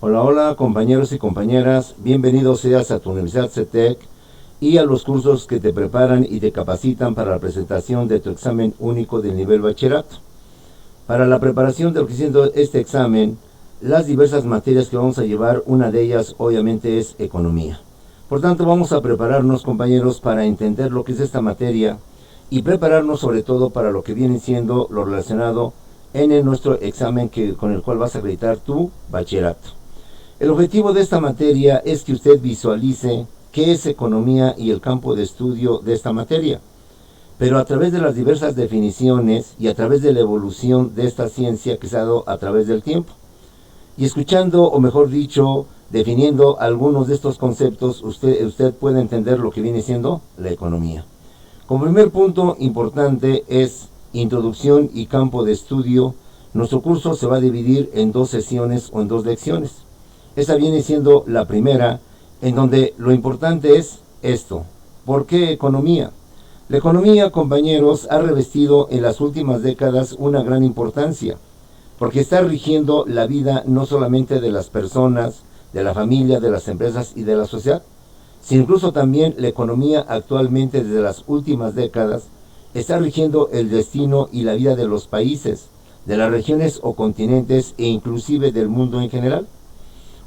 Hola, hola compañeros y compañeras, bienvenidos seas a tu Universidad CETEC y a los cursos que te preparan y te capacitan para la presentación de tu examen único del nivel bachillerato. Para la preparación de lo que siendo este examen, las diversas materias que vamos a llevar, una de ellas obviamente es economía. Por tanto, vamos a prepararnos, compañeros, para entender lo que es esta materia y prepararnos sobre todo para lo que viene siendo lo relacionado en nuestro examen con el cual vas a acreditar tu bachillerato. El objetivo de esta materia es que usted visualice qué es economía y el campo de estudio de esta materia, pero a través de las diversas definiciones y a través de la evolución de esta ciencia que se ha dado a través del tiempo. Y escuchando, o mejor dicho, definiendo algunos de estos conceptos, usted puede entender lo que viene siendo la economía. Como primer punto importante es introducción y campo de estudio. Nuestro curso se va a dividir en 2 sesiones o en 2 lecciones. Esta viene siendo la primera, en donde lo importante es esto. ¿Por qué economía? La economía, compañeros, ha revestido en las últimas décadas una gran importancia, porque está rigiendo la vida no solamente de las personas, de la familia, de las empresas y de la sociedad, sino incluso también la economía actualmente desde las últimas décadas está rigiendo el destino y la vida de los países, de las regiones o continentes e inclusive del mundo en general.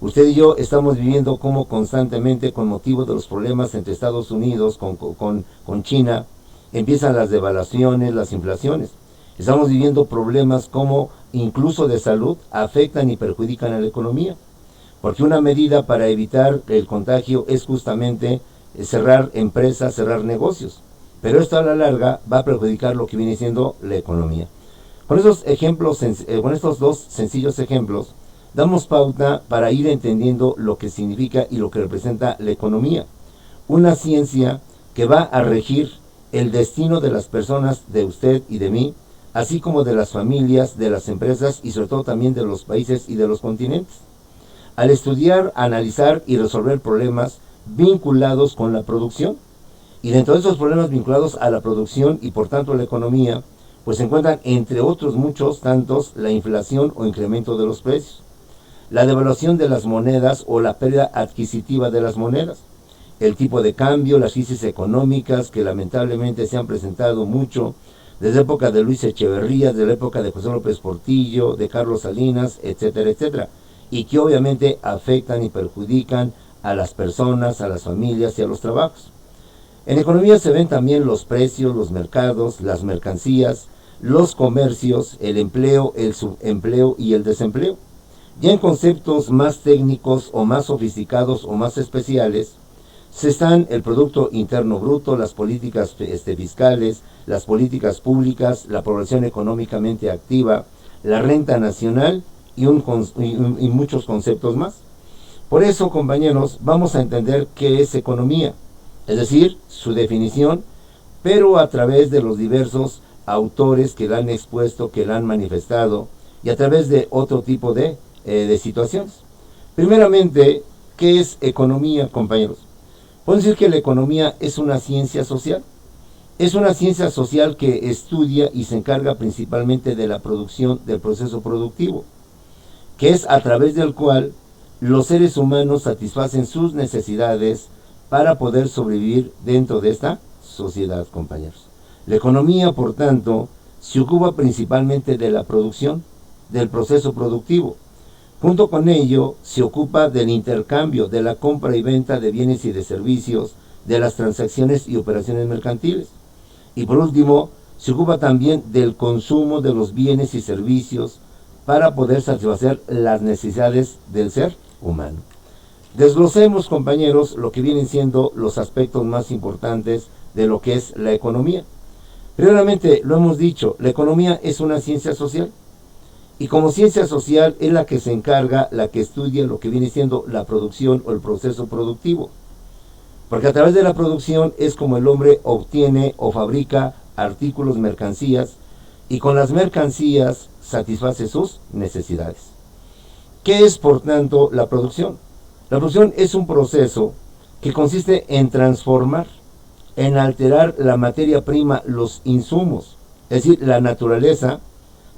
Usted y yo estamos viviendo como constantemente, con motivo de los problemas entre Estados Unidos con China, empiezan las devaluaciones, las inflaciones. Estamos viviendo problemas como incluso de salud afectan y perjudican a la economía. Porque una medida para evitar el contagio es justamente cerrar empresas, cerrar negocios. Pero esto a la larga va a perjudicar lo que viene siendo la economía. Con estos ejemplos, con estos 2 sencillos ejemplos, damos pauta para ir entendiendo lo que significa y lo que representa la economía. Una ciencia que va a regir el destino de las personas, de usted y de mí, así como de las familias, de las empresas y sobre todo también de los países y de los continentes. Al estudiar, analizar y resolver problemas vinculados con la producción. Y dentro de esos problemas vinculados a la producción y por tanto a la economía, pues se encuentran entre otros muchos tantos la inflación o incremento de los precios, la devaluación de las monedas o la pérdida adquisitiva de las monedas, el tipo de cambio, las crisis económicas que lamentablemente se han presentado mucho desde la época de Luis Echeverría, desde la época de José López Portillo, de Carlos Salinas, etcétera, etcétera, y que obviamente afectan y perjudican a las personas, a las familias y a los trabajos. En economía se ven también los precios, los mercados, las mercancías, los comercios, el empleo, el subempleo y el desempleo. Ya en conceptos más técnicos o más sofisticados o más especiales, se están el Producto Interno Bruto, las políticas fiscales, las políticas públicas, la población económicamente activa, la renta nacional y muchos conceptos más. Por eso, compañeros, vamos a entender qué es economía, es decir, su definición, pero a través de los diversos autores que la han expuesto, que la han manifestado, y a través de otro tipo de situaciones. Primeramente, ¿qué es economía, compañeros? Puedo decir que la economía es una ciencia social. Es una ciencia social que estudia y se encarga principalmente de la producción, del proceso productivo, que es a través del cual los seres humanos satisfacen sus necesidades para poder sobrevivir dentro de esta sociedad, compañeros. La economía, por tanto, se ocupa principalmente de la producción, del proceso productivo. Junto con ello, se ocupa del intercambio, de la compra y venta de bienes y de servicios, de las transacciones y operaciones mercantiles. Y por último, se ocupa también del consumo de los bienes y servicios para poder satisfacer las necesidades del ser humano. Desglosemos, compañeros, lo que vienen siendo los aspectos más importantes de lo que es la economía. Primeramente, lo hemos dicho, la economía es una ciencia social. Y como ciencia social es la que se encarga, la que estudia lo que viene siendo la producción o el proceso productivo. Porque a través de la producción es como el hombre obtiene o fabrica artículos, mercancías, y con las mercancías satisface sus necesidades. ¿Qué es, por tanto, la producción? La producción es un proceso que consiste en transformar, en alterar la materia prima, los insumos, es decir, la naturaleza,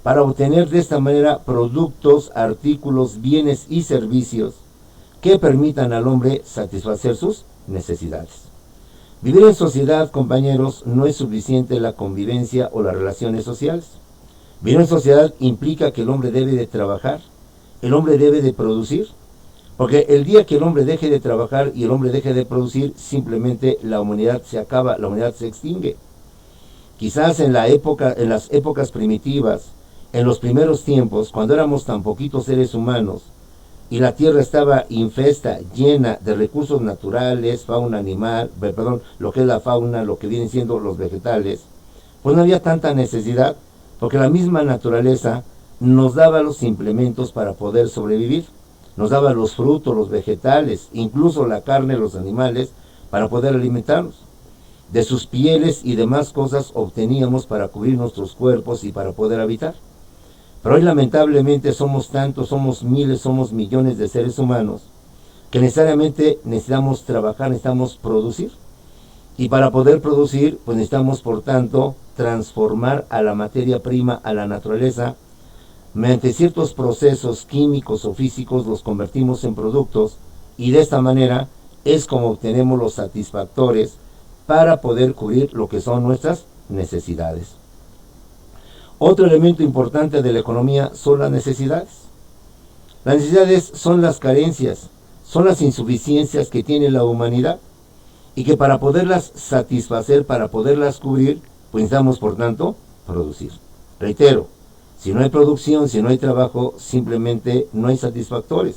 para obtener de esta manera productos, artículos, bienes y servicios que permitan al hombre satisfacer sus necesidades. Vivir en sociedad, compañeros, no es suficiente la convivencia o las relaciones sociales. Vivir en sociedad implica que el hombre debe de trabajar, el hombre debe de producir, porque el día que el hombre deje de trabajar y el hombre deje de producir, simplemente la humanidad se acaba, la humanidad se extingue. Quizás en las épocas primitivas, en los primeros tiempos, cuando éramos tan poquitos seres humanos y la tierra estaba infesta, llena de recursos naturales, fauna animal, lo que es la fauna, lo que vienen siendo los vegetales, pues no había tanta necesidad, porque la misma naturaleza nos daba los implementos para poder sobrevivir, nos daba los frutos, los vegetales, incluso la carne de los animales, para poder alimentarnos. De sus pieles y demás cosas obteníamos para cubrir nuestros cuerpos y para poder habitar. Pero hoy lamentablemente somos tantos, somos miles, somos millones de seres humanos, que necesariamente necesitamos trabajar, necesitamos producir. Y para poder producir, pues necesitamos, por tanto, transformar a la materia prima, a la naturaleza, mediante ciertos procesos químicos o físicos, los convertimos en productos, y de esta manera es como obtenemos los satisfactores para poder cubrir lo que son nuestras necesidades. Otro elemento importante de la economía son las necesidades. Las necesidades son las carencias, son las insuficiencias que tiene la humanidad, y que para poderlas satisfacer, para poderlas cubrir, pues necesitamos, por tanto, producir. Reitero, si no hay producción, si no hay trabajo, simplemente no hay satisfactores.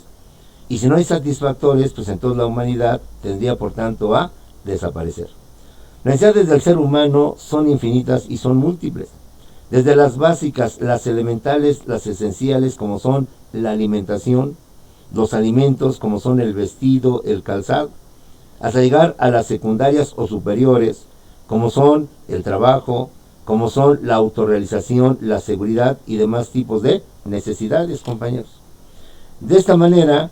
Y si no hay satisfactores, pues entonces la humanidad tendría, por tanto, a desaparecer. Las necesidades del ser humano son infinitas y son múltiples. Desde las básicas, las elementales, las esenciales, como son la alimentación, los alimentos, como son el vestido, el calzado, hasta llegar a las secundarias o superiores, como son el trabajo, como son la autorrealización, la seguridad y demás tipos de necesidades, compañeros. De esta manera,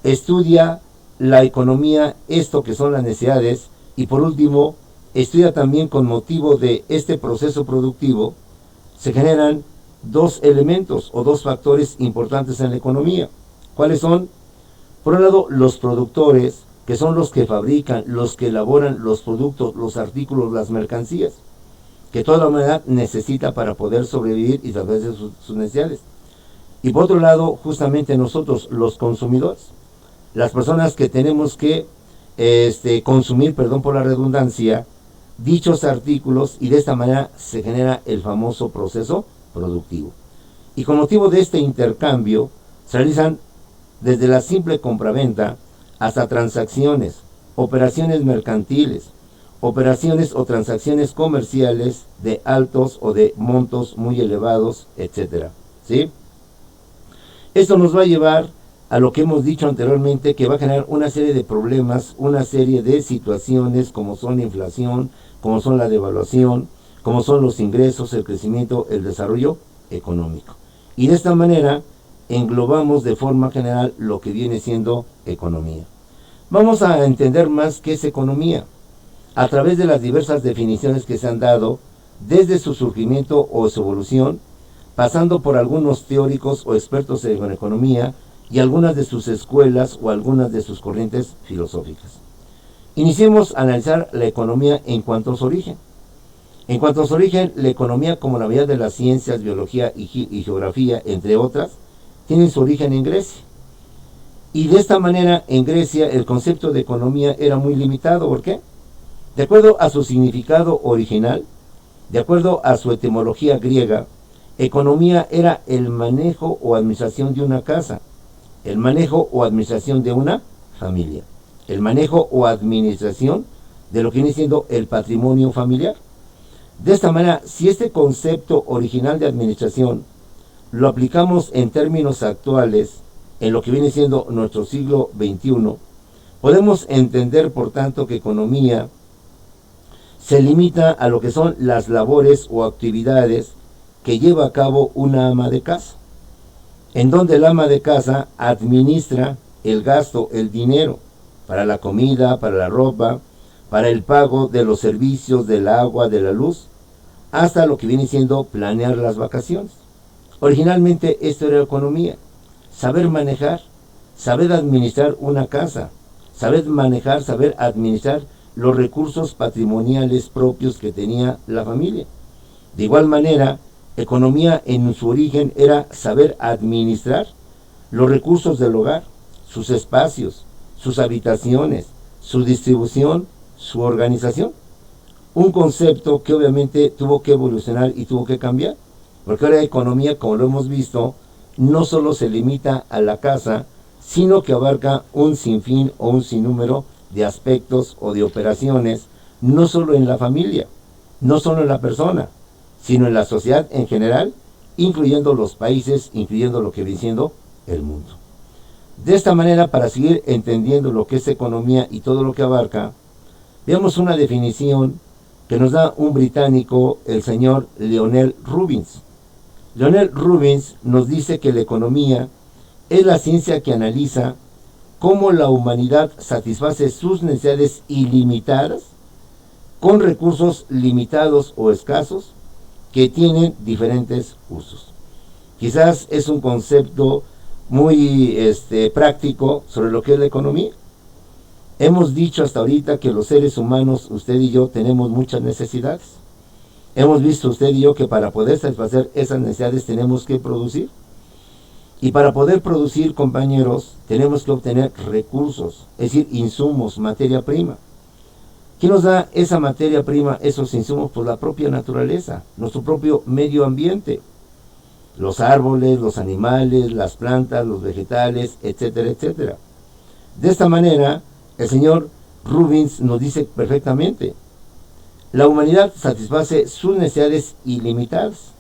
estudia la economía esto que son las necesidades, y por último, estudia también con motivo de este proceso productivo, se generan dos elementos o dos factores importantes en la economía. ¿Cuáles son? Por un lado, los productores, que son los que fabrican, los que elaboran los productos, los artículos, las mercancías, que toda la humanidad necesita para poder sobrevivir y satisfacer sus necesidades. Y por otro lado, justamente nosotros, los consumidores, las personas que tenemos que consumir, perdón por la redundancia, dichos artículos, y de esta manera se genera el famoso proceso productivo. Y con motivo de este intercambio se realizan desde la simple compraventa hasta transacciones, operaciones mercantiles, operaciones o transacciones comerciales de altos o de montos muy elevados, etcétera, ¿sí? Esto nos va a llevar a lo que hemos dicho anteriormente, que va a generar una serie de problemas, una serie de situaciones como son la inflación, como son la devaluación, como son los ingresos, el crecimiento, el desarrollo económico. Y de esta manera englobamos de forma general lo que viene siendo economía. Vamos a entender más qué es economía a través de las diversas definiciones que se han dado desde su surgimiento o su evolución, pasando por algunos teóricos o expertos en economía y algunas de sus escuelas o algunas de sus corrientes filosóficas. Iniciemos a analizar la economía en cuanto a su origen. En cuanto a su origen, la economía, como la mayoría de las ciencias, biología y geografía, entre otras, tienen su origen en Grecia. Y de esta manera, en Grecia, el concepto de economía era muy limitado. ¿Por qué? De acuerdo a su significado original, de acuerdo a su etimología griega, economía era el manejo o administración de una casa, el manejo o administración de una familia, el manejo o administración de lo que viene siendo el patrimonio familiar. De esta manera, si este concepto original de administración lo aplicamos en términos actuales, en lo que viene siendo nuestro siglo XXI, podemos entender, por tanto, que economía se limita a lo que son las labores o actividades que lleva a cabo una ama de casa, en donde el ama de casa administra el gasto, el dinero, para la comida, para la ropa, para el pago de los servicios, del agua, de la luz, hasta lo que viene siendo planear las vacaciones. Originalmente esto era economía, saber manejar, saber administrar una casa, saber manejar, saber administrar los recursos patrimoniales propios que tenía la familia. De igual manera, economía en su origen era saber administrar los recursos del hogar, sus espacios, sus habitaciones, su distribución, su organización. Un concepto que obviamente tuvo que evolucionar y tuvo que cambiar, porque ahora la economía, como lo hemos visto, no solo se limita a la casa, sino que abarca un sinfín o un sinnúmero de aspectos o de operaciones, no solo en la familia, no solo en la persona, sino en la sociedad en general, incluyendo los países, incluyendo lo que viene siendo el mundo. De esta manera, para seguir entendiendo lo que es economía y todo lo que abarca, veamos una definición que nos da un británico, el señor Lionel Robbins. Lionel Robbins nos dice que la economía es la ciencia que analiza cómo la humanidad satisface sus necesidades ilimitadas con recursos limitados o escasos que tienen diferentes usos. Quizás es un concepto muy práctico sobre lo que es la economía. Hemos dicho hasta ahorita que los seres humanos, usted y yo, tenemos muchas necesidades. Hemos visto usted y yo que para poder satisfacer esas necesidades tenemos que producir. Y para poder producir, compañeros, tenemos que obtener recursos, es decir, insumos, materia prima. ¿Quién nos da esa materia prima, esos insumos? Pues la propia naturaleza, nuestro propio medio ambiente. Los árboles, los animales, las plantas, los vegetales, etcétera, etcétera. De esta manera, el señor Robbins nos dice perfectamente, la humanidad satisface sus necesidades ilimitadas.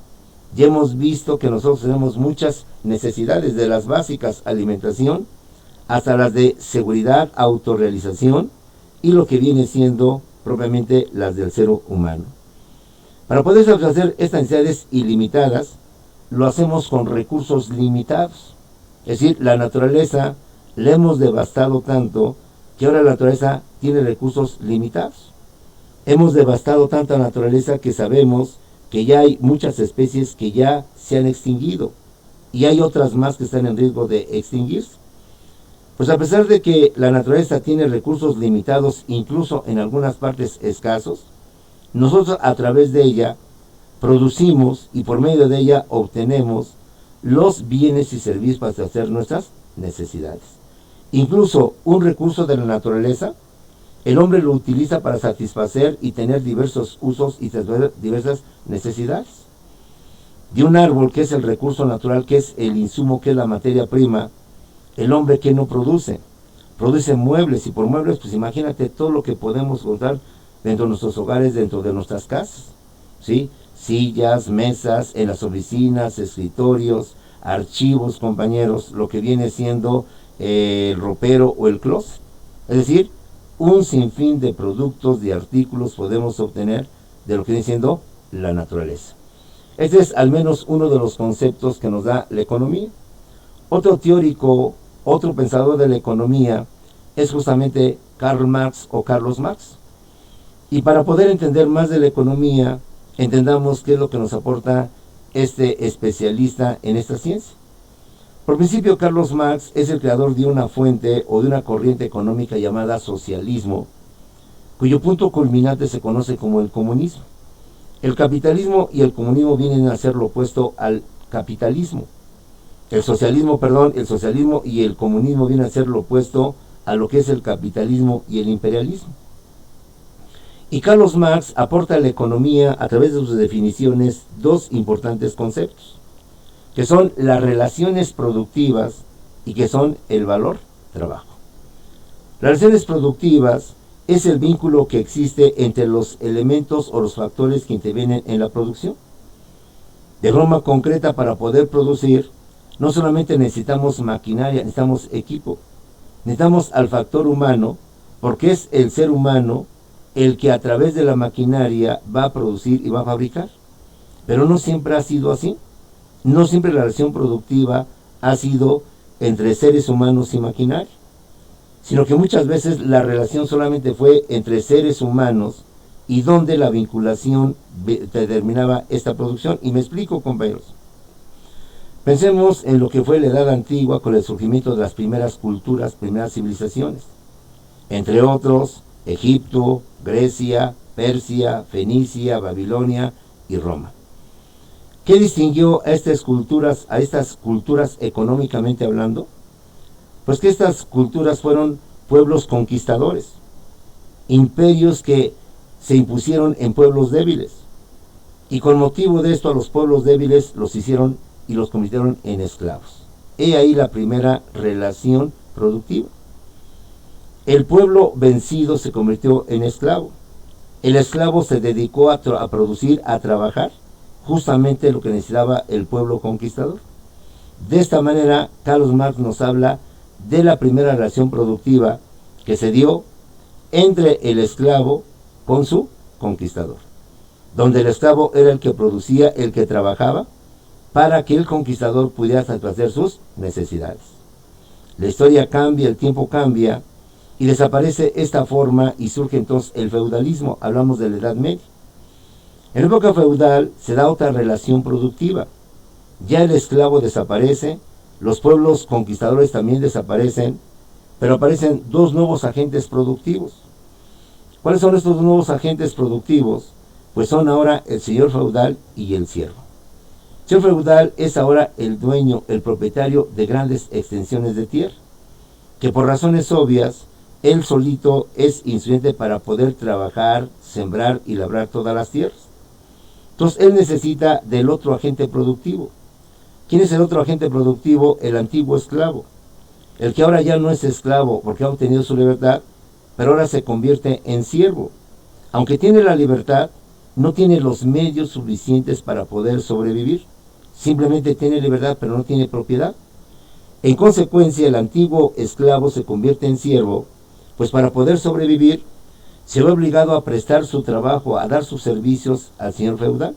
Ya hemos visto que nosotros tenemos muchas necesidades, de las básicas, alimentación, hasta las de seguridad, autorrealización, y lo que viene siendo propiamente las del ser humano. Para poder satisfacer estas necesidades ilimitadas, lo hacemos con recursos limitados. Es decir, la naturaleza la hemos devastado tanto que ahora la naturaleza tiene recursos limitados. Hemos devastado tanta naturaleza que sabemos que ya hay muchas especies que ya se han extinguido y hay otras más que están en riesgo de extinguirse. Pues a pesar de que la naturaleza tiene recursos limitados, incluso en algunas partes escasos, nosotros a través de ella producimos y por medio de ella obtenemos los bienes y servicios para satisfacer nuestras necesidades. Incluso un recurso de la naturaleza, el hombre lo utiliza para satisfacer y tener diversos usos y satisfacer diversas necesidades. De un árbol, que es el recurso natural, que es el insumo, que es la materia prima, el hombre que no produce muebles, y por muebles, pues imagínate todo lo que podemos usar dentro de nuestros hogares, dentro de nuestras casas, ¿sí? Sillas, mesas, en las oficinas, escritorios, archivos, compañeros, lo que viene siendo el ropero o el closet. Es decir, un sinfín de productos, de artículos podemos obtener de lo que viene siendo la naturaleza. Este es al menos uno de los conceptos que nos da la economía. Otro teórico, otro pensador de la economía es justamente Karl Marx o Carlos Marx. Y para poder entender más de la economía, entendamos qué es lo que nos aporta este especialista en esta ciencia. Por principio, Carlos Marx es el creador de una fuente o de una corriente económica llamada socialismo, cuyo punto culminante se conoce como el comunismo. El capitalismo y el comunismo vienen a ser lo opuesto al capitalismo. El socialismo y el comunismo vienen a ser lo opuesto a lo que es el capitalismo y el imperialismo. Y Carlos Marx aporta a la economía, a través de sus definiciones, dos importantes conceptos, que son las relaciones productivas y que son el valor trabajo. Las relaciones productivas es el vínculo que existe entre los elementos o los factores que intervienen en la producción. De forma concreta, para poder producir, no solamente necesitamos maquinaria, necesitamos equipo, necesitamos al factor humano, porque es el ser humano el que a través de la maquinaria va a producir y va a fabricar. Pero no siempre ha sido así. No siempre la relación productiva ha sido entre seres humanos y maquinaria, sino que muchas veces la relación solamente fue entre seres humanos y donde la vinculación determinaba esta producción. Y me explico, compañeros. Pensemos en lo que fue la Edad Antigua con el surgimiento de las primeras culturas, primeras civilizaciones. Entre otros, Egipto, Grecia, Persia, Fenicia, Babilonia y Roma. ¿Qué distinguió a estas culturas económicamente hablando? Pues que estas culturas fueron pueblos conquistadores, imperios que se impusieron en pueblos débiles, y con motivo de esto a los pueblos débiles los hicieron y los convirtieron en esclavos. He ahí la primera relación productiva. El pueblo vencido se convirtió en esclavo. El esclavo se dedicó a producir, a trabajar, justamente lo que necesitaba el pueblo conquistador. De esta manera, Carlos Marx nos habla de la primera relación productiva que se dio entre el esclavo con su conquistador, donde el esclavo era el que producía, el que trabajaba, para que el conquistador pudiera satisfacer sus necesidades. La historia cambia, el tiempo cambia, y desaparece esta forma y surge entonces el feudalismo. Hablamos de la Edad Media. En la época feudal se da otra relación productiva. Ya el esclavo desaparece, los pueblos conquistadores también desaparecen, pero aparecen dos nuevos agentes productivos. ¿Cuáles son estos nuevos agentes productivos? Pues son ahora el señor feudal y el siervo. El señor feudal es ahora el dueño, el propietario de grandes extensiones de tierra, que por razones obvias, él solito es insuficiente para poder trabajar, sembrar y labrar todas las tierras. Entonces él necesita del otro agente productivo. ¿Quién es el otro agente productivo? El antiguo esclavo. El que ahora ya no es esclavo porque ha obtenido su libertad, pero ahora se convierte en siervo. Aunque tiene la libertad, no tiene los medios suficientes para poder sobrevivir. Simplemente tiene libertad, pero no tiene propiedad. En consecuencia, el antiguo esclavo se convierte en siervo, pues para poder sobrevivir, se ve obligado a prestar su trabajo, a dar sus servicios al señor feudal,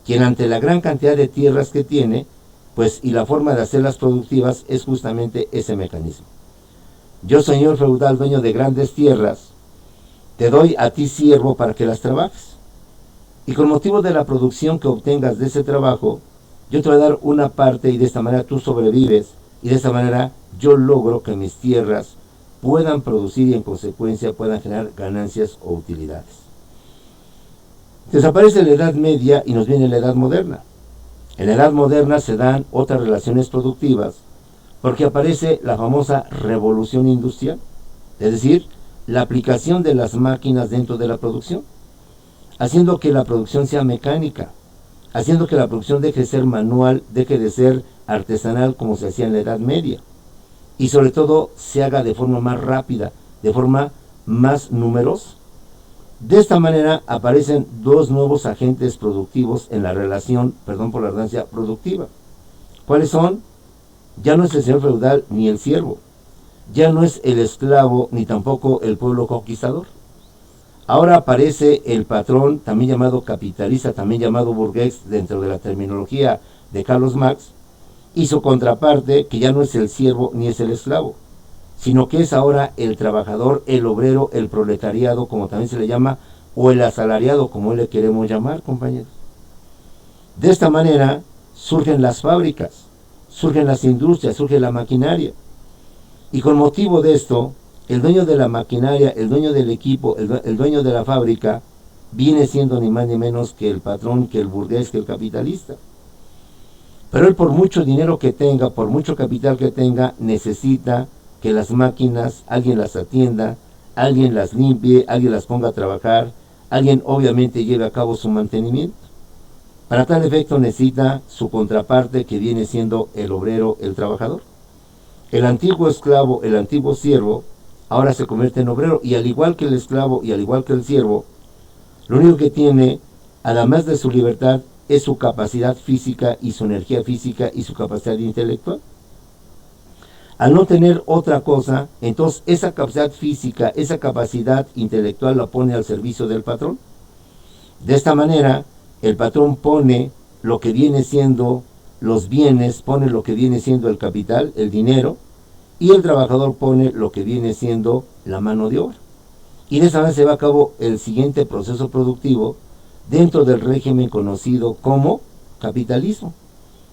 quien ante la gran cantidad de tierras que tiene, pues y la forma de hacerlas productivas es justamente ese mecanismo. Yo, señor feudal, dueño de grandes tierras, te doy a ti siervo para que las trabajes. Y con motivo de la producción que obtengas de ese trabajo, yo te voy a dar una parte y de esta manera tú sobrevives y de esta manera yo logro que mis tierras puedan producir y en consecuencia puedan generar ganancias o utilidades. Desaparece la Edad Media y nos viene la Edad Moderna. En la Edad Moderna se dan otras relaciones productivas porque aparece la famosa revolución industrial, es decir, la aplicación de las máquinas dentro de la producción, haciendo que la producción sea mecánica, haciendo que la producción deje de ser manual, deje de ser artesanal como se hacía en la Edad Media, y sobre todo se haga de forma más rápida, de forma más numerosa. De esta manera aparecen dos nuevos agentes productivos en la relación, perdón por la redundancia, productiva. ¿Cuáles son? Ya no es el señor feudal ni el siervo, ya no es el esclavo ni tampoco el pueblo conquistador. Ahora aparece el patrón, también llamado capitalista, también llamado burgués dentro de la terminología de Carlos Marx, y su contraparte, que ya no es el siervo ni es el esclavo, sino que es ahora el trabajador, el obrero, el proletariado, como también se le llama, o el asalariado, como le queremos llamar, compañeros. De esta manera surgen las fábricas, surgen las industrias, surge la maquinaria, y con motivo de esto, el dueño de la maquinaria, el dueño del equipo, el dueño de la fábrica, viene siendo ni más ni menos que el patrón, que el burgués, que el capitalista. Pero él, por mucho dinero que tenga, por mucho capital que tenga, necesita que las máquinas, alguien las atienda, alguien las limpie, alguien las ponga a trabajar, alguien obviamente lleve a cabo su mantenimiento. Para tal efecto necesita su contraparte, que viene siendo el obrero, el trabajador. El antiguo esclavo, el antiguo siervo, ahora se convierte en obrero, y al igual que el esclavo y al igual que el siervo, lo único que tiene, además de su libertad, es su capacidad física y su energía física y su capacidad intelectual. Al no tener otra cosa, entonces esa capacidad física, esa capacidad intelectual la pone al servicio del patrón. De esta manera, el patrón pone lo que viene siendo los bienes, pone lo que viene siendo el capital, el dinero, y el trabajador pone lo que viene siendo la mano de obra. Y de esa manera se va a cabo el siguiente proceso productivo dentro del régimen conocido como capitalismo.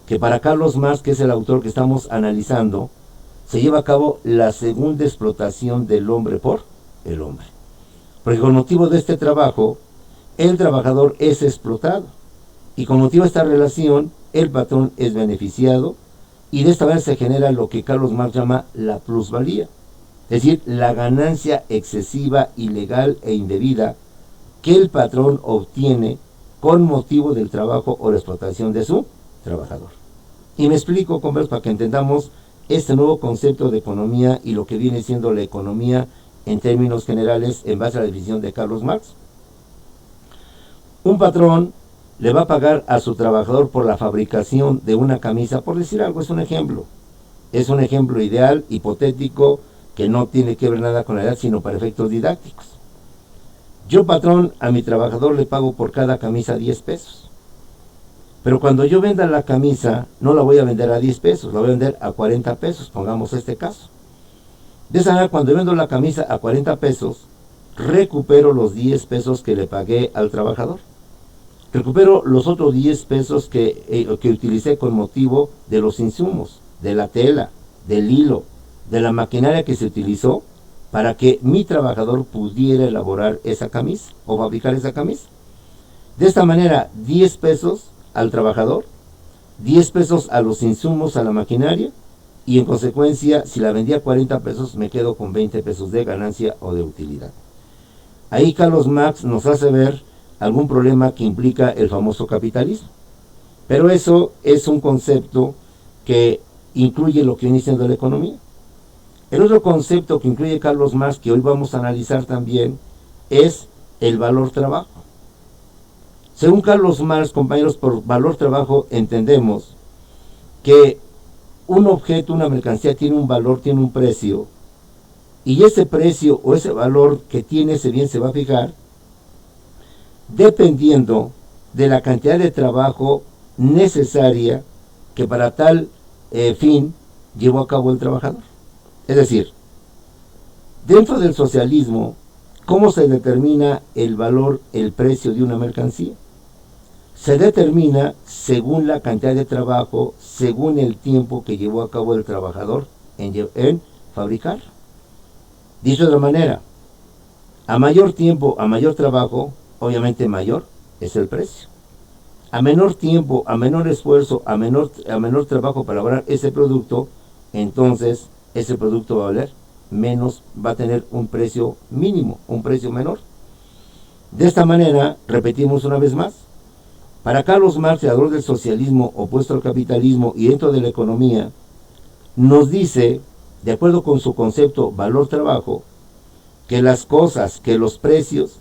que para Carlos Marx, que es el autor que estamos analizando, se lleva a cabo la segunda explotación del hombre por el hombre. Porque con motivo de este trabajo, el trabajador es explotado. Y con motivo de esta relación, el patrón es beneficiado. Y de esta manera se genera lo que Carlos Marx llama la plusvalía. Es decir, la ganancia excesiva, ilegal e indebida que el patrón obtiene con motivo del trabajo o la explotación de su trabajador. Y me explico, compañeros, para que entendamos este nuevo concepto de economía y lo que viene siendo la economía en términos generales en base a la definición de Carlos Marx. Un patrón le va a pagar a su trabajador por la fabricación de una camisa, por decir algo, es un ejemplo. Es un ejemplo ideal, hipotético, que no tiene que ver nada con la edad, sino para efectos didácticos. Yo, patrón, a mi trabajador le pago por cada camisa 10 pesos. Pero cuando yo venda la camisa, no la voy a vender a 10 pesos, la voy a vender a 40 pesos, pongamos este caso. De esa manera, cuando vendo la camisa a 40 pesos, recupero los 10 pesos que le pagué al trabajador. Recupero los otros 10 pesos que utilicé con motivo de los insumos, de la tela, del hilo, de la maquinaria que se utilizó para que mi trabajador pudiera elaborar esa camisa o fabricar esa camisa. De esta manera, 10 pesos al trabajador, 10 pesos a los insumos, a la maquinaria, y en consecuencia, si la vendía a 40 pesos, me quedo con 20 pesos de ganancia o de utilidad. Ahí Carlos Marx nos hace ver algún problema que implica el famoso capitalismo. Pero eso es un concepto que incluye lo que viene siendo la economía. El otro concepto que incluye Carlos Marx, que hoy vamos a analizar también, es el valor trabajo. Según Carlos Marx, compañeros, por valor trabajo entendemos que un objeto, una mercancía tiene un valor, tiene un precio, y ese precio o ese valor que tiene ese bien se va a fijar dependiendo de la cantidad de trabajo necesaria que para tal fin llevó a cabo el trabajador. Es decir, dentro del socialismo, ¿cómo se determina el valor, el precio de una mercancía? Se determina según la cantidad de trabajo, según el tiempo que llevó a cabo el trabajador en fabricar. Dicho de otra manera, a mayor tiempo, a mayor trabajo, obviamente mayor es el precio. A menor tiempo, a menor esfuerzo, a menor trabajo para elaborar ese producto, entonces ese producto va a valer menos, va a tener un precio mínimo, un precio menor. De esta manera, repetimos una vez más, para Carlos Marx, creador del socialismo opuesto al capitalismo y dentro de la economía, nos dice, de acuerdo con su concepto valor-trabajo, que las cosas, que los precios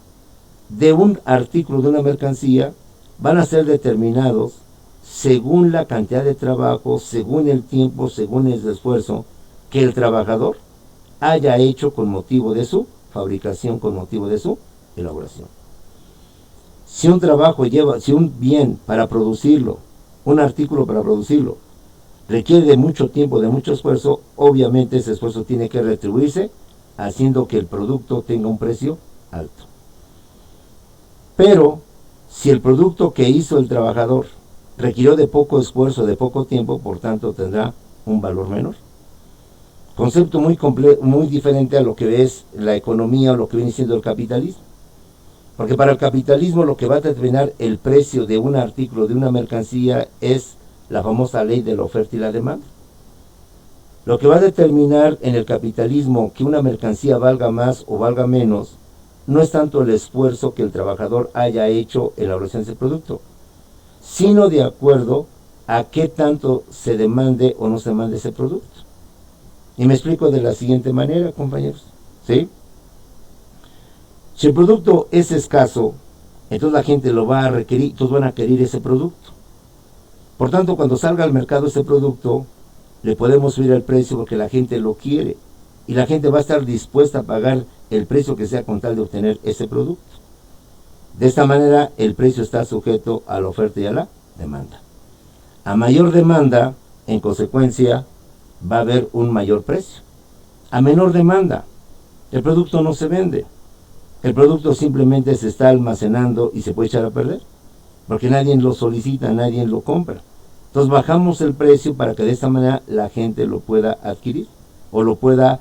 de un artículo, de una mercancía, van a ser determinados según la cantidad de trabajo, según el tiempo, según el esfuerzo que el trabajador haya hecho con motivo de su fabricación, con motivo de su elaboración. Si un trabajo si un bien para producirlo, un artículo para producirlo, requiere de mucho tiempo, de mucho esfuerzo, obviamente ese esfuerzo tiene que retribuirse haciendo que el producto tenga un precio alto. Pero si el producto que hizo el trabajador requirió de poco esfuerzo, de poco tiempo, por tanto tendrá un valor menor. Concepto muy diferente a lo que es la economía o lo que viene siendo el capitalismo. Porque para el capitalismo lo que va a determinar el precio de un artículo, de una mercancía, es la famosa ley de la oferta y la demanda. Lo que va a determinar en el capitalismo que una mercancía valga más o valga menos, no es tanto el esfuerzo que el trabajador haya hecho en la elaboración de ese producto, sino de acuerdo a qué tanto se demande o no se demande ese producto. Y me explico de la siguiente manera, compañeros. ¿Sí? Si el producto es escaso, entonces la gente lo va a requerir, todos van a querer ese producto. Por tanto, cuando salga al mercado ese producto, le podemos subir el precio porque la gente lo quiere. Y la gente va a estar dispuesta a pagar el precio que sea con tal de obtener ese producto. De esta manera, el precio está sujeto a la oferta y a la demanda. A mayor demanda, en consecuencia, va a haber un mayor precio. A menor demanda, el producto no se vende. El producto simplemente se está almacenando y se puede echar a perder, porque nadie lo solicita, nadie lo compra. Entonces bajamos el precio para que de esta manera la gente lo pueda adquirir o lo pueda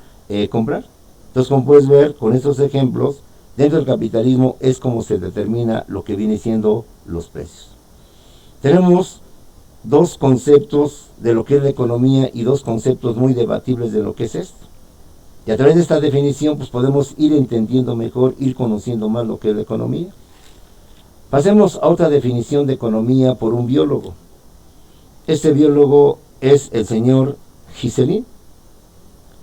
comprar. Entonces, como puedes ver con estos ejemplos, dentro del capitalismo es como se determina lo que viene siendo los precios. Tenemos dos conceptos de lo que es la economía y dos conceptos muy debatibles de lo que es esto. Y a través de esta definición pues podemos ir entendiendo mejor, ir conociendo más lo que es la economía. Pasemos a otra definición de economía por un biólogo. Este biólogo es el señor Giselin.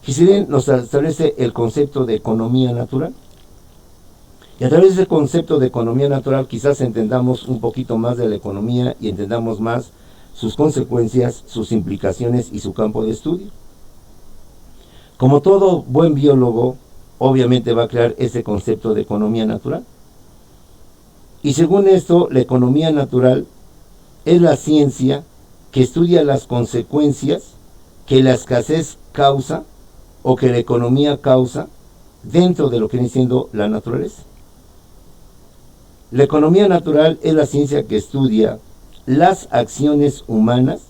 Giselin nos establece el concepto de economía natural. Y a través de ese concepto de economía natural quizás entendamos un poquito más de la economía y entendamos más sus consecuencias, sus implicaciones y su campo de estudio. Como todo buen biólogo, obviamente va a crear ese concepto de economía natural. Y según esto, la economía natural es la ciencia que estudia las consecuencias que la escasez causa o que la economía causa dentro de lo que viene siendo la naturaleza. La economía natural es la ciencia que estudia las acciones humanas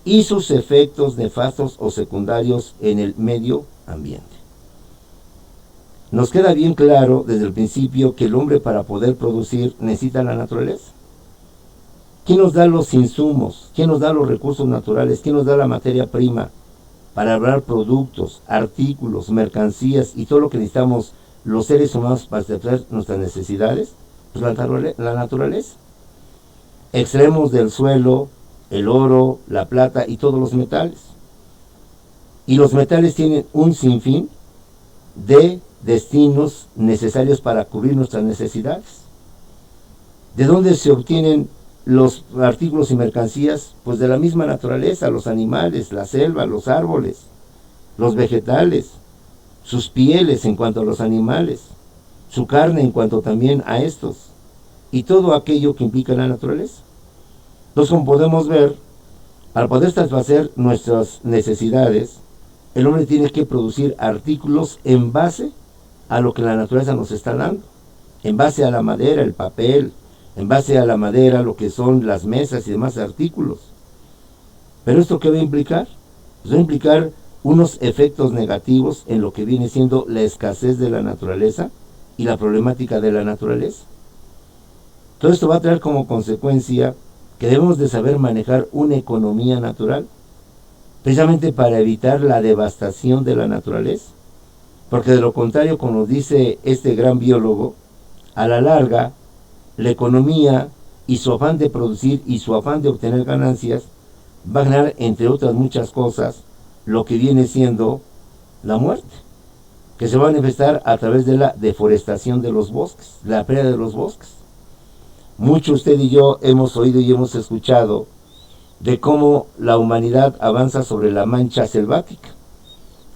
y sus efectos nefastos o secundarios en el medio ambiente. Nos queda bien claro desde el principio que el hombre para poder producir necesita la naturaleza. ¿Quién nos da los insumos? ¿Quién nos da los recursos naturales? ¿Quién nos da la materia prima para elaborar productos, artículos, mercancías y todo lo que necesitamos los seres humanos para satisfacer nuestras necesidades? Pues la naturaleza. Extraemos del suelo el oro, la plata y todos los metales. Y los metales tienen un sinfín de destinos necesarios para cubrir nuestras necesidades. ¿De dónde se obtienen los artículos y mercancías? Pues de la misma naturaleza, los animales, la selva, los árboles, los vegetales, sus pieles en cuanto a los animales, su carne en cuanto también a estos, y todo aquello que implica la naturaleza. Entonces, como podemos ver, para poder satisfacer nuestras necesidades, el hombre tiene que producir artículos en base a lo que la naturaleza nos está dando, en base a la madera, el papel, en base a la madera, lo que son las mesas y demás artículos. ¿Pero esto qué va a implicar? Pues va a implicar unos efectos negativos en lo que viene siendo la escasez de la naturaleza y la problemática de la naturaleza. Todo esto va a traer como consecuencia que debemos de saber manejar una economía natural, precisamente para evitar la devastación de la naturaleza. Porque de lo contrario, como nos dice este gran biólogo, a la larga, la economía y su afán de producir y su afán de obtener ganancias va a generar, entre otras muchas cosas, lo que viene siendo la muerte, que se va a manifestar a través de la deforestación de los bosques, la pérdida de los bosques. Mucho usted y yo hemos oído y hemos escuchado de cómo la humanidad avanza sobre la mancha selvática,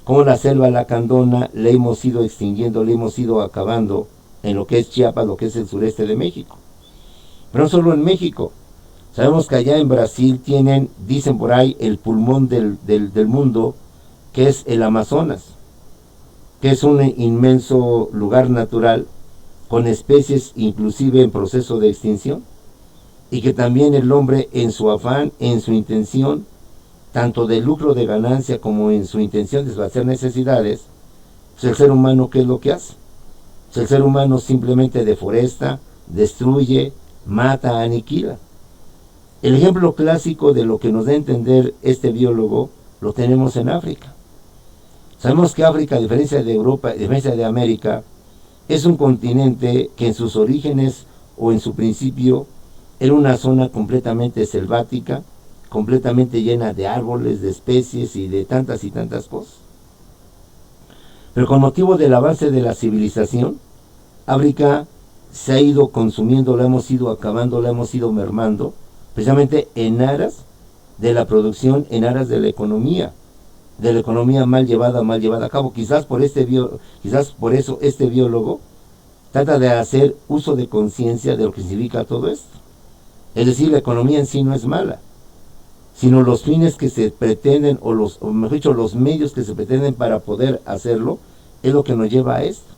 cómo la selva lacandona le hemos ido extinguiendo, le hemos ido acabando en lo que es Chiapas, lo que es el sureste de México. Pero no solo en México, sabemos que allá en Brasil tienen, dicen por ahí, el pulmón del mundo, que es el Amazonas, que es un inmenso lugar natural con especies inclusive en proceso de extinción, y que también el hombre en su afán, en su intención, tanto de lucro, de ganancia, como en su intención de satisfacer necesidades, pues el ser humano, ¿qué es lo que hace? Pues el ser humano simplemente deforesta, destruye, mata, aniquila. El ejemplo clásico de lo que nos da a entender este biólogo lo tenemos en África. Sabemos que África, a diferencia de Europa, a diferencia de América, es un continente que en sus orígenes o en su principio era una zona completamente selvática, completamente llena de árboles, de especies y tantas cosas. Pero con motivo del avance de la civilización, África se ha ido consumiendo, la hemos ido acabando, la hemos ido mermando, precisamente en aras de la producción, en aras de la economía mal llevada a cabo. Quizás por eso este biólogo trata de hacer uso de conciencia de lo que significa todo esto. Es decir, la economía en sí no es mala, sino los fines que se pretenden, o mejor dicho, los medios que se pretenden para poder hacerlo, es lo que nos lleva a esto.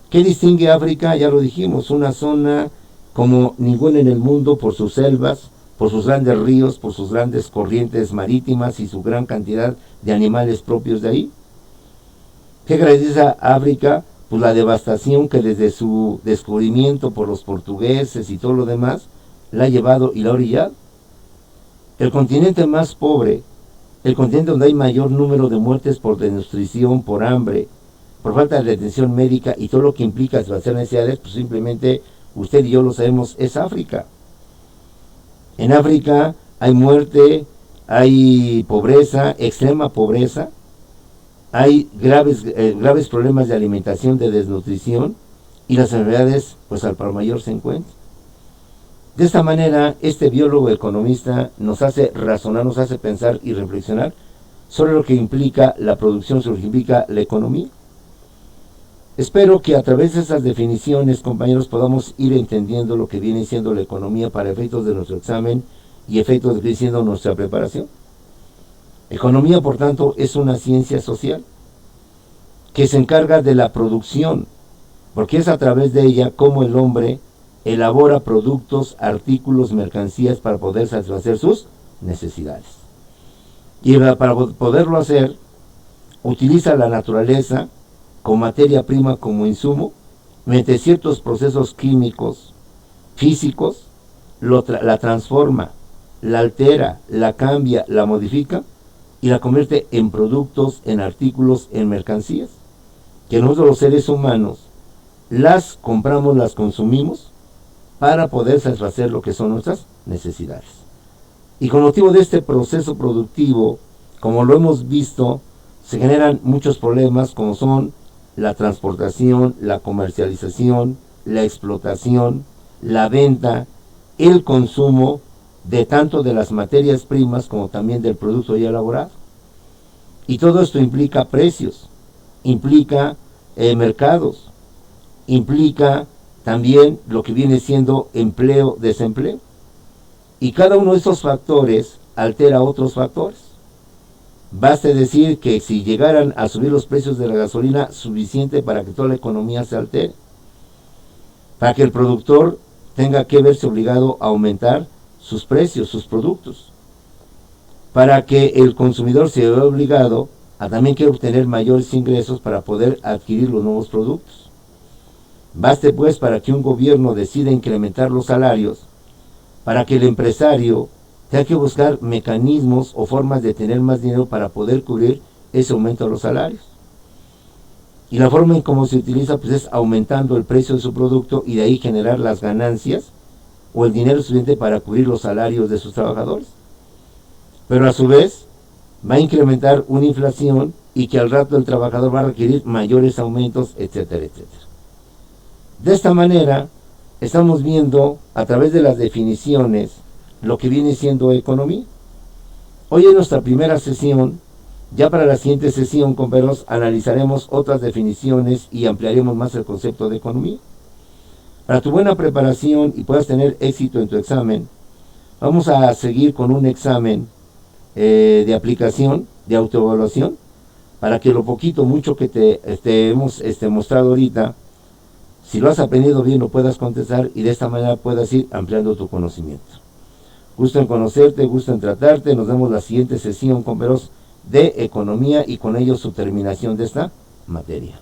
¿Qué distingue África? Ya lo dijimos, una zona como ninguna en el mundo por sus selvas, por sus grandes ríos, por sus grandes corrientes marítimas y su gran cantidad de animales propios de ahí. ¿Qué caracteriza África? Pues la devastación que desde su descubrimiento por los portugueses y todo lo demás, la ha llevado y la ha orillado. El continente más pobre, el continente donde hay mayor número de muertes por desnutrición, por hambre, por falta de atención médica y todo lo que implica satisfacer necesidades, pues simplemente usted y yo lo sabemos, es África. En África hay muerte, hay pobreza, extrema pobreza, hay graves problemas de alimentación, de desnutrición, y las enfermedades, pues al por mayor se encuentran. De esta manera, este biólogo economista nos hace razonar, nos hace pensar y reflexionar sobre lo que implica la producción, sobre lo que implica la economía. Espero que a través de esas definiciones, compañeros, podamos ir entendiendo lo que viene siendo la economía para efectos de nuestro examen y efectos de lo que viene siendo nuestra preparación. Economía, por tanto, es una ciencia social que se encarga de la producción, porque es a través de ella como el hombre elabora productos, artículos, mercancías para poder satisfacer sus necesidades. Y para poderlo hacer, utiliza la naturaleza con materia prima como insumo, mediante ciertos procesos químicos, físicos, la transforma, la altera, la cambia, la modifica y la convierte en productos, en artículos, en mercancías, que nosotros los seres humanos las compramos, las consumimos para poder satisfacer lo que son nuestras necesidades. Y con motivo de este proceso productivo, como lo hemos visto, se generan muchos problemas como son la transportación, la comercialización, la explotación, la venta, el consumo de tanto de las materias primas como también del producto ya elaborado. Y todo esto implica precios, implica mercados, implica también lo que viene siendo empleo, desempleo. Y cada uno de esos factores altera otros factores. Baste decir que si llegaran a subir los precios de la gasolina, suficiente para que toda la economía se altere, para que el productor tenga que verse obligado a aumentar sus precios, sus productos, para que el consumidor se vea obligado a también que obtener mayores ingresos para poder adquirir los nuevos productos. Baste pues para que un gobierno decida incrementar los salarios, para que el empresario tenga que buscar mecanismos o formas de tener más dinero para poder cubrir ese aumento de los salarios. Y la forma en cómo se utiliza pues es aumentando el precio de su producto y de ahí generar las ganancias o el dinero suficiente para cubrir los salarios de sus trabajadores. Pero a su vez va a incrementar una inflación y que al rato el trabajador va a requerir mayores aumentos, etcétera, etcétera. De esta manera estamos viendo a través de las definiciones lo que viene siendo economía. Hoy en nuestra primera sesión, ya para la siguiente sesión, compañeros, analizaremos otras definiciones y ampliaremos más el concepto de economía. Para tu buena preparación y puedas tener éxito en tu examen, vamos a seguir con un examen de aplicación, de autoevaluación, para que lo poquito, mucho que te hemos mostrado ahorita, si lo has aprendido bien, lo puedas contestar y de esta manera puedas ir ampliando tu conocimiento. Gusto en conocerte, gusto en tratarte. Nos vemos la siguiente sesión, compañeros, de economía y con ello su terminación de esta materia.